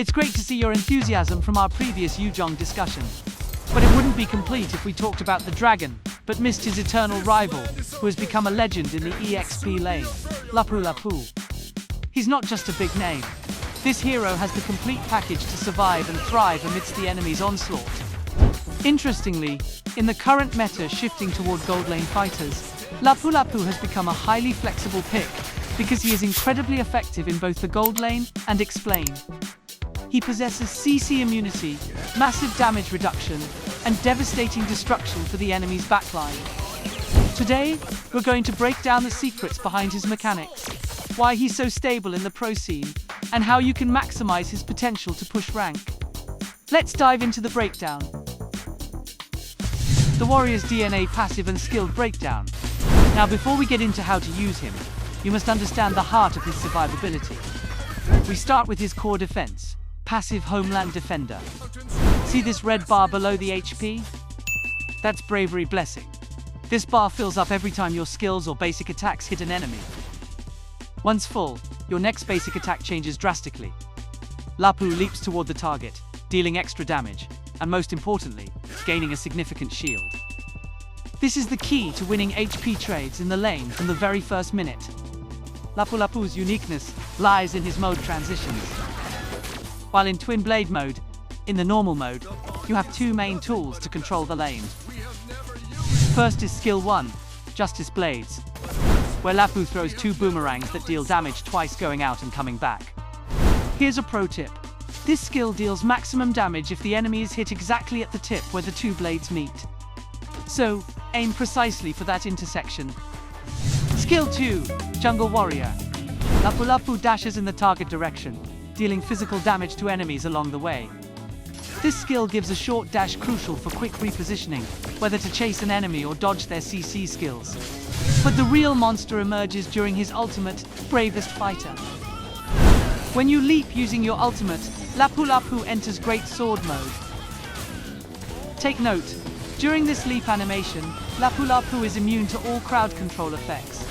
It's great to see your enthusiasm from our previous Yuzhong discussion. But it wouldn't be complete if we talked about the dragon, but missed his eternal rival, who has become a legend in the Exp Lane, Lapu-Lapu. He's not just a big name. This hero has the complete package to survive and thrive amidst the enemy's onslaught. Interestingly, in the current meta shifting toward Goldlane fighters, Lapu-Lapu has become a highly flexible pick because he is incredibly effective in both the Goldlane and Explane. He possesses CC immunity, massive damage reduction, and devastating destruction for the enemy's backline. Today, we're going to break down the secrets behind his mechanics, why he's so stable in the pro scene, and how you can maximize his potential to push rank. Let's dive into the breakdown. The Warrior's DNA passive and skilled breakdown. Now, before we get into how to use him, you must understand the heart of his survivability. We start with his core defense, passive Homeland Defender. See this red bar below the HP? That's Bravery Blessing. This bar fills up every time your skills or basic attacks hit an enemy. Once full, your next basic attack changes drastically. Lapu leaps toward the target, dealing extra damage, and most importantly, gaining a significant shield. This is the key to winning HP trades in the lane from the very first minute. Lapu-Lapu's uniqueness lies in his mode transitions. While in Twin Blade mode, in the normal mode, you have two main tools to control the lane. First is Skill 1, Justice Blades, where Lapu throws two boomerangs that deal damage twice going out and coming back. Here's a pro tip. This skill deals maximum damage if the enemy is hit exactly at the tip where the two blades meet. So, aim precisely for that intersection. Skill 2, Jungle Warrior. Lapu-Lapu dashes in the target direction, dealing physical damage to enemies along the way. This skill gives a short dash crucial for quick repositioning, whether to chase an enemy or dodge their CC skills. But the real monster emerges during his ultimate, Bravest Fighter. When you leap using your ultimate, Lapu-Lapu enters Great Sword mode. Take note, during this leap animation, Lapu-Lapu is immune to all crowd control effects.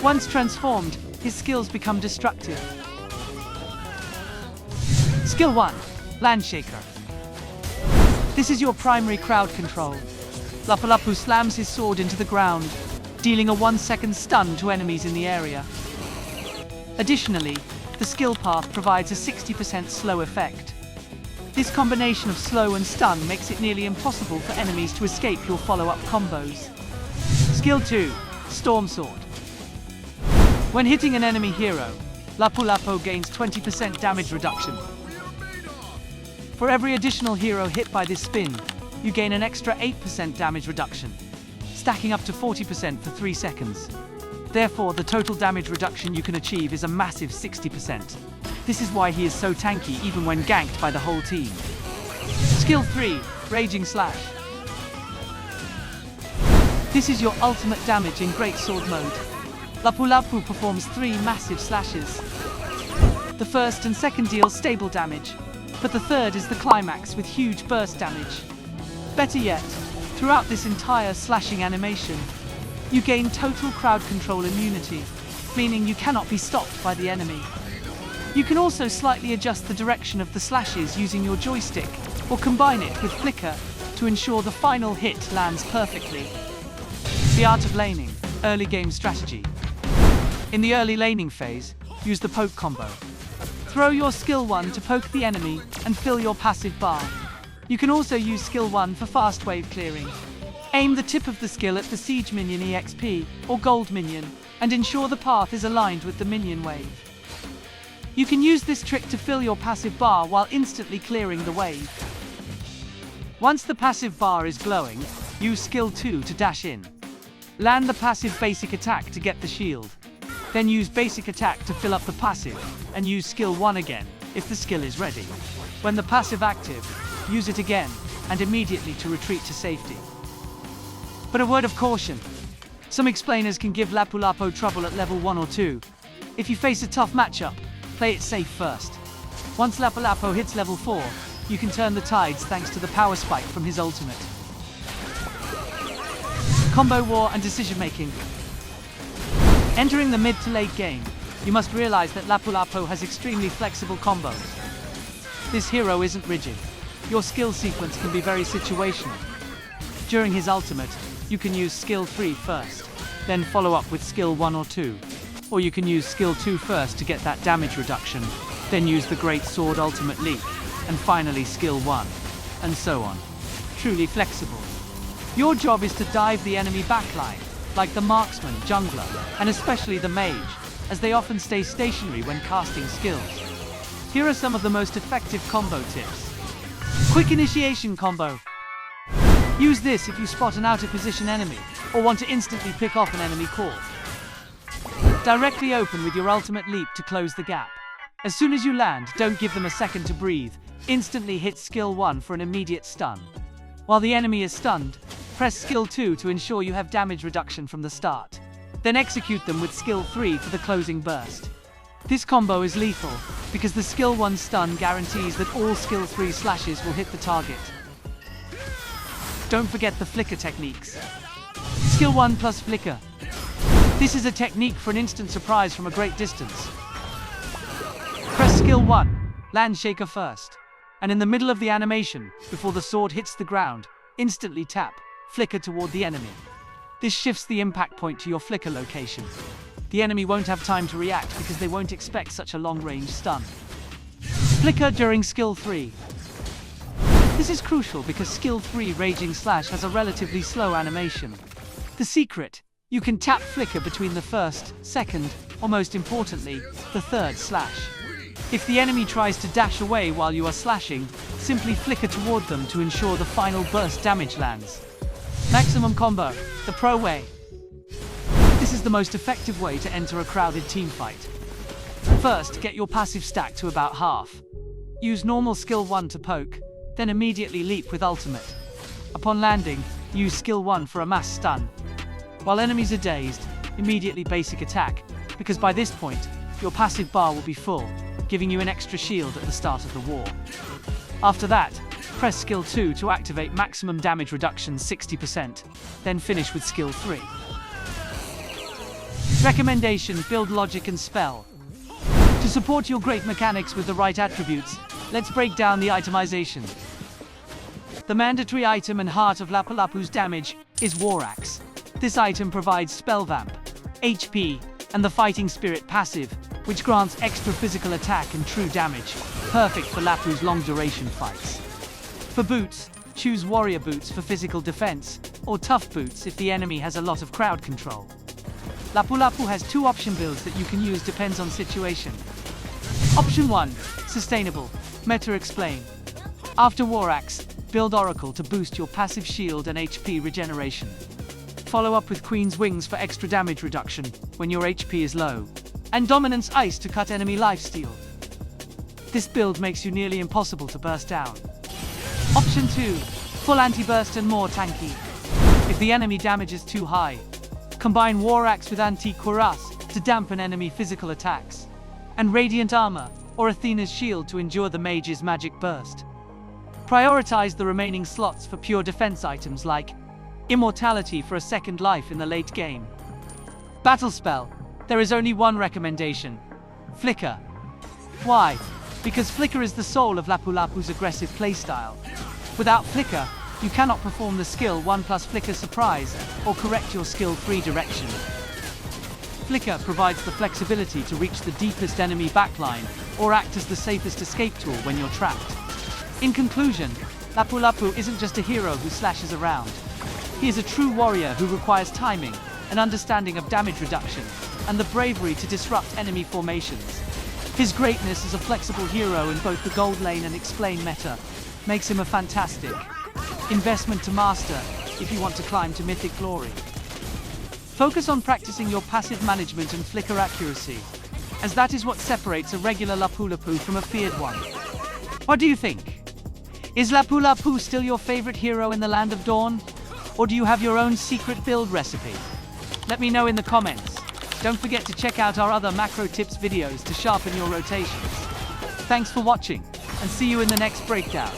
Once transformed, his skills become destructive. Skill 1, Landshaker. This is your primary crowd control. Lapu-Lapu slams his sword into the ground, dealing a 1-second stun to enemies in the area. Additionally, the skill path provides a 60% slow effect. This combination of slow and stun makes it nearly impossible for enemies to escape your follow-up combos. Skill 2, Storm Sword. When hitting an enemy hero, Lapu-Lapu gains 20% damage reduction. For every additional hero hit by this spin, you gain an extra 8% damage reduction, stacking up to 40% for 3 seconds. Therefore, the total damage reduction you can achieve is a massive 60%. This is why he is so tanky even when ganked by the whole team. Skill 3, Raging Slash. This is your ultimate damage in Great Sword mode. Lapu-Lapu performs 3 massive slashes. The first and second deal stable damage, but the third is the climax with huge burst damage. Better yet, throughout this entire slashing animation, you gain total crowd control immunity, meaning you cannot be stopped by the enemy. You can also slightly adjust the direction of the slashes using your joystick, or combine it with flicker to ensure the final hit lands perfectly. The art of laning, early game strategy. In the early laning phase, use the poke combo. Throw your skill 1 to poke the enemy and fill your passive bar. You can also use skill 1 for fast wave clearing. Aim the tip of the skill at the siege minion EXP or gold minion and ensure the path is aligned with the minion wave. You can use this trick to fill your passive bar while instantly clearing the wave. Once the passive bar is glowing, use skill 2 to dash in. Land the passive basic attack to get the shield. Then use basic attack to fill up the passive, and use skill 1 again, if the skill is ready. When the passive active, use it again, and immediately to retreat to safety. But a word of caution. Some explainers can give Lapu-Lapu trouble at level 1 or 2. If you face a tough matchup, play it safe first. Once Lapu-Lapu hits level 4, you can turn the tides thanks to the power spike from his ultimate. Combo war and decision making. Entering the mid to late game, you must realize that Lapu-Lapu has extremely flexible combos. This hero isn't rigid. Your skill sequence can be very situational. During his ultimate, you can use skill 3 first, then follow up with skill 1 or 2. Or you can use skill 2 first to get that damage reduction, then use the Great Sword ultimate leap, and finally skill 1, and so on. Truly flexible. Your job is to dive the enemy backline, like the marksman, jungler, and especially the mage, as they often stay stationary when casting skills. Here are some of the most effective combo tips. Quick initiation combo. Use this if you spot an out-of-position enemy, or want to instantly pick off an enemy core. Directly open with your ultimate leap to close the gap. As soon as you land, don't give them a second to breathe. Instantly hit skill 1 for an immediate stun. While the enemy is stunned, press skill 2 to ensure you have damage reduction from the start. Then execute them with skill 3 for the closing burst. This combo is lethal, because the skill 1 stun guarantees that all skill 3 slashes will hit the target. Don't forget the flicker techniques. Skill 1 plus flicker. This is a technique for an instant surprise from a great distance. Press skill 1, land shaker first, and in the middle of the animation, before the sword hits the ground, instantly tap, flicker toward the enemy. This shifts the impact point to your flicker location. The enemy won't have time to react because they won't expect such a long-range stun. Flicker during skill 3. This is crucial because skill 3 Raging Slash has a relatively slow animation. The secret: you can tap flicker between the first, second, or most importantly, the third slash. If the enemy tries to dash away while you are slashing, simply flicker toward them to ensure the final burst damage lands. Maximum combo, the pro way. This is the most effective way to enter a crowded team fight. First, get your passive stack to about half. Use normal skill 1 to poke, then immediately leap with ultimate. Upon landing, use skill 1 for a mass stun. While enemies are dazed, immediately basic attack, because by this point, your passive bar will be full, giving you an extra shield at the start of the war. After that, press skill 2 to activate maximum damage reduction 60%, then finish with skill 3. Recommendation: build logic and spell. To support your great mechanics with the right attributes, let's break down the itemization. The mandatory item and heart of Lapu-Lapu's damage is War Axe. This item provides spell vamp, HP, and the fighting spirit passive, which grants extra physical attack and true damage, perfect for Lapu's long-duration fights. For boots, choose warrior boots for physical defense, or tough boots if the enemy has a lot of crowd control. Lapu-Lapu has 2 option builds that you can use depends on situation. Option 1, sustainable, meta Explane. After War Axe, build Oracle to boost your passive shield and HP regeneration. Follow up with Queen's Wings for extra damage reduction when your HP is low, and Dominance Ice to cut enemy lifesteal. This build makes you nearly impossible to burst down. Option 2, full anti-burst and more tanky. If the enemy damage is too high, combine War Axe with Anti-Cuirass to dampen enemy physical attacks, and Radiant Armor or Athena's Shield to endure the mage's magic burst. Prioritize the remaining slots for pure defense items like Immortality for a second life in the late game. Battle spell. There is only one recommendation: Flicker. Why? Because Flicker is the soul of Lapu-Lapu's aggressive playstyle. Without Flicker, you cannot perform the skill 1 plus Flicker Surprise or correct your skill 3 direction. Flicker provides the flexibility to reach the deepest enemy backline or act as the safest escape tool when you're trapped. In conclusion, Lapu-Lapu isn't just a hero who slashes around. He is a true warrior who requires timing, an understanding of damage reduction, and the bravery to disrupt enemy formations. His greatness as a flexible hero in both the Goldlane and Explane meta makes him a fantastic investment to master if you want to climb to Mythic Glory. Focus on practicing your passive management and flicker accuracy, as that is what separates a regular Lapu-Lapu from a feared one. What do you think? Is Lapu-Lapu still your favorite hero in the Land of Dawn? Or do you have your own secret build recipe? Let me know in the comments. Don't forget to check out our other macro tips videos to sharpen your rotations. Thanks for watching, and see you in the next breakdown.